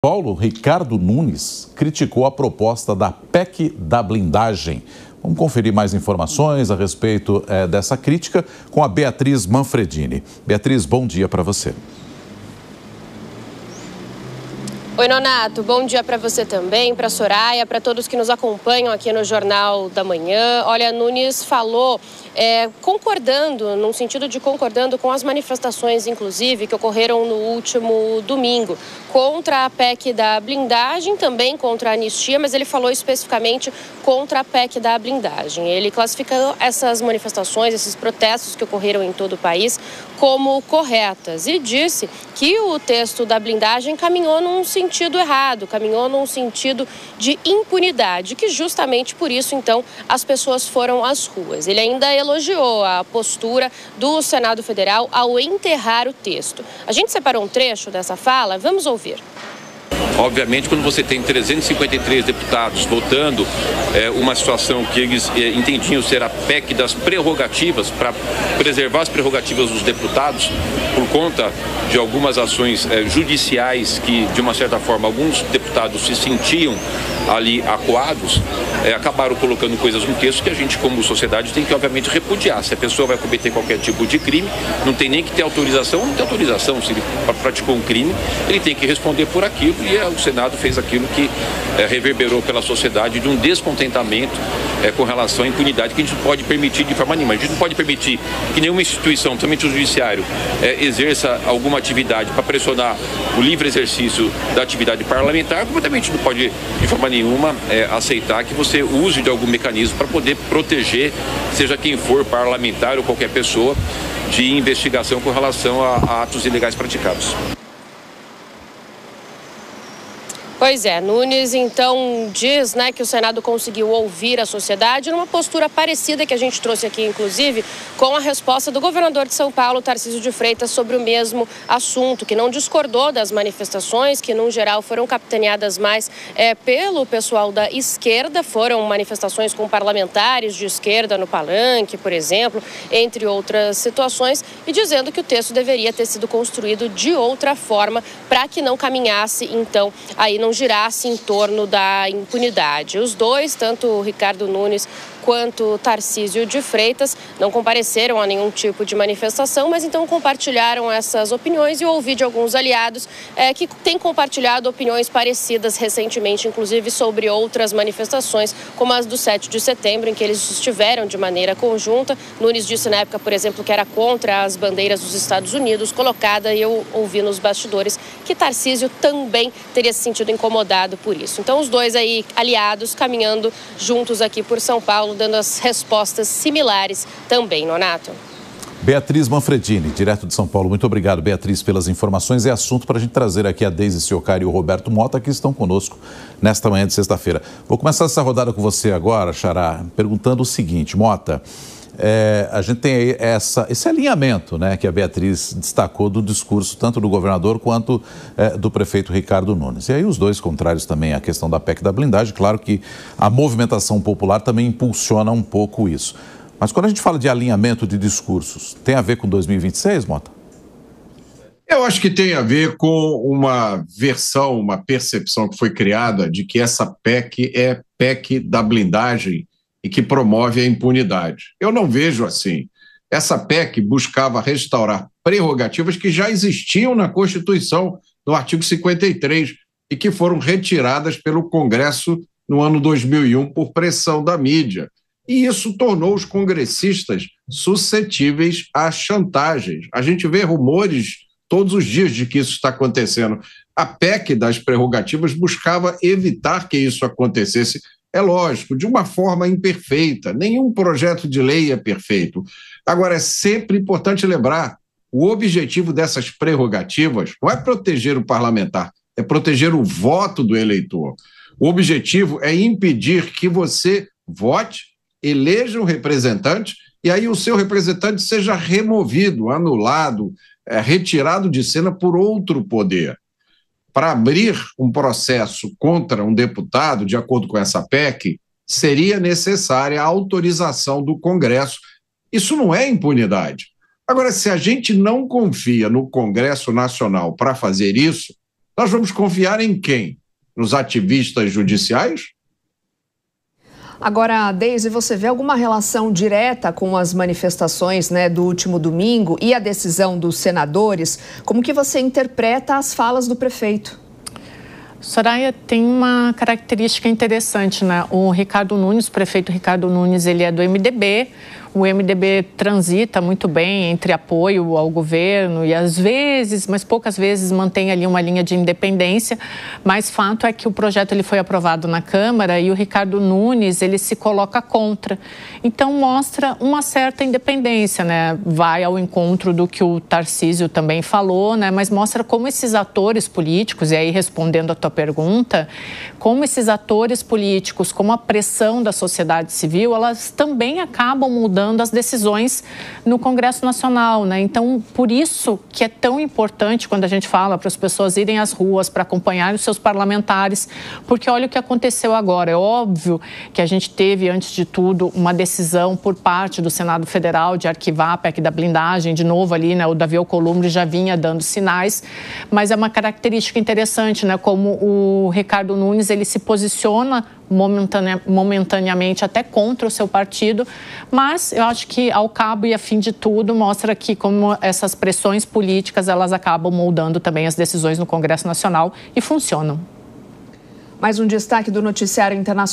Paulo Ricardo Nunes criticou a proposta da PEC da blindagem. Vamos conferir mais informações a respeito dessa crítica com a Beatriz Manfredini. Beatriz, bom dia para você. Oi, Nonato. Bom dia para você também, para a Soraya, para todos que nos acompanham aqui no Jornal da Manhã. Olha, Nunes falou concordando, num sentido de concordando com as manifestações, inclusive, que ocorreram no último domingo, contra a PEC da blindagem, também contra a anistia, mas ele falou especificamente contra a PEC da blindagem. Ele classificou essas manifestações, esses protestos que ocorreram em todo o país, como corretas e disse que o texto da blindagem caminhou num sentido errado, caminhou num sentido de impunidade, que justamente por isso, então, as pessoas foram às ruas. Ele ainda elogiou a postura do Senado Federal ao enterrar o texto. A gente separou um trecho dessa fala, vamos ouvir. Obviamente, quando você tem 353 deputados votando uma situação que eles entendiam ser a PEC das prerrogativas, para preservar as prerrogativas dos deputados, por conta de algumas ações judiciais que, de uma certa forma, alguns deputados se sentiam ali acuados, acabaram colocando coisas no texto que a gente, como sociedade, tem que, obviamente, repudiar. Se a pessoa vai cometer qualquer tipo de crime, não tem nem que ter autorização, não tem autorização. Se ele praticou um crime, ele tem que responder por aquilo, e o Senado fez aquilo que reverberou pela sociedade de um descontentamento com relação à impunidade que a gente não pode permitir de forma nenhuma. A gente não pode permitir que nenhuma instituição, somente o judiciário, exerça alguma atividade para pressionar o livre exercício da atividade parlamentar, como também a gente não pode, de forma nenhuma, aceitar que você use de algum mecanismo para poder proteger, seja quem for, parlamentar ou qualquer pessoa, de investigação com relação a atos ilegais praticados. Pois é, Nunes então diz que o Senado conseguiu ouvir a sociedade numa postura parecida que a gente trouxe aqui, inclusive, com a resposta do governador de São Paulo, Tarcísio de Freitas, sobre o mesmo assunto, que não discordou das manifestações, que, no geral, foram capitaneadas mais pelo pessoal da esquerda. Foram manifestações com parlamentares de esquerda no Palanque, por exemplo, entre outras situações, e dizendo que o texto deveria ter sido construído de outra forma para que não caminhasse, então, aí não girasse em torno da impunidade. Os dois, tanto o Ricardo Nunes quanto Tarcísio de Freitas, não compareceram a nenhum tipo de manifestação, mas então compartilharam essas opiniões, e eu ouvi de alguns aliados que têm compartilhado opiniões parecidas recentemente, inclusive sobre outras manifestações, como as do 7 de setembro, em que eles estiveram de maneira conjunta. Nunes disse na época, por exemplo, que era contra as bandeiras dos Estados Unidos colocada, e eu ouvi nos bastidores que Tarcísio também teria se sentido incomodado por isso. Então, os dois aí aliados caminhando juntos aqui por São Paulo, dando as respostas similares também, Nonato. Beatriz Manfredini, direto de São Paulo. Muito obrigado, Beatriz, pelas informações. É assunto para a gente trazer aqui a Deise Ciocari e o Roberto Mota, que estão conosco nesta manhã de sexta-feira. Vou começar essa rodada com você agora, Xará, perguntando o seguinte, Mota. A gente tem aí esse alinhamento, que a Beatriz destacou do discurso tanto do governador quanto do prefeito Ricardo Nunes. E aí os dois contrários também à questão da PEC da blindagem. Claro que a movimentação popular também impulsiona um pouco isso. Mas quando a gente fala de alinhamento de discursos, tem a ver com 2026, Mota? Eu acho que tem a ver com uma versão, uma percepção que foi criada de que essa PEC é PEC da blindagem e que promove a impunidade. Eu não vejo assim. Essa PEC buscava restaurar prerrogativas que já existiam na Constituição, no artigo 53, e que foram retiradas pelo Congresso no ano 2001 por pressão da mídia. E isso tornou os congressistas suscetíveis a chantagens. A gente vê rumores todos os dias de que isso está acontecendo. A PEC das prerrogativas buscava evitar que isso acontecesse. É lógico, de uma forma imperfeita. Nenhum projeto de lei é perfeito. Agora, é sempre importante lembrar, o objetivo dessas prerrogativas não é proteger o parlamentar, é proteger o voto do eleitor. O objetivo é impedir que você vote, eleja um representante, e aí o seu representante seja removido, anulado, retirado de cena por outro poder. Para abrir um processo contra um deputado, de acordo com essa PEC, seria necessária a autorização do Congresso. Isso não é impunidade. Agora, se a gente não confia no Congresso Nacional para fazer isso, Nós vamos confiar em quem? Nos ativistas judiciais? Agora, Deise, você vê alguma relação direta com as manifestações, né, do último domingo e a decisão dos senadores? Como que você interpreta as falas do prefeito? Soraya, tem uma característica interessante, né? O Ricardo Nunes, o prefeito Ricardo Nunes, ele é do MDB. O MDB transita muito bem entre apoio ao governo e às vezes, mas poucas vezes, mantém ali uma linha de independência. Mas fato é que o projeto ele foi aprovado na Câmara e o Ricardo Nunes ele se coloca contra. Então mostra uma certa independência, né? Vai ao encontro do que o Tarcísio também falou, né? Mas mostra como esses atores políticos, e aí respondendo a tua pergunta, como esses atores políticos, como a pressão da sociedade civil, elas também acabam mudando as decisões no Congresso Nacional, né? Então, por isso que é tão importante quando a gente fala para as pessoas irem às ruas para acompanhar os seus parlamentares, porque olha o que aconteceu agora. É óbvio que a gente teve, antes de tudo, uma decisão por parte do Senado Federal de arquivar a PEC da blindagem, de novo ali, né? O Davi Alcolumbre já vinha dando sinais, mas é uma característica interessante, né? Como o Ricardo Nunes, ele se posiciona momentaneamente até contra o seu partido, mas eu acho que ao cabo e a fim de tudo mostra que como essas pressões políticas elas acabam moldando também as decisões no Congresso Nacional e funcionam. Mais um destaque do Noticiário Internacional.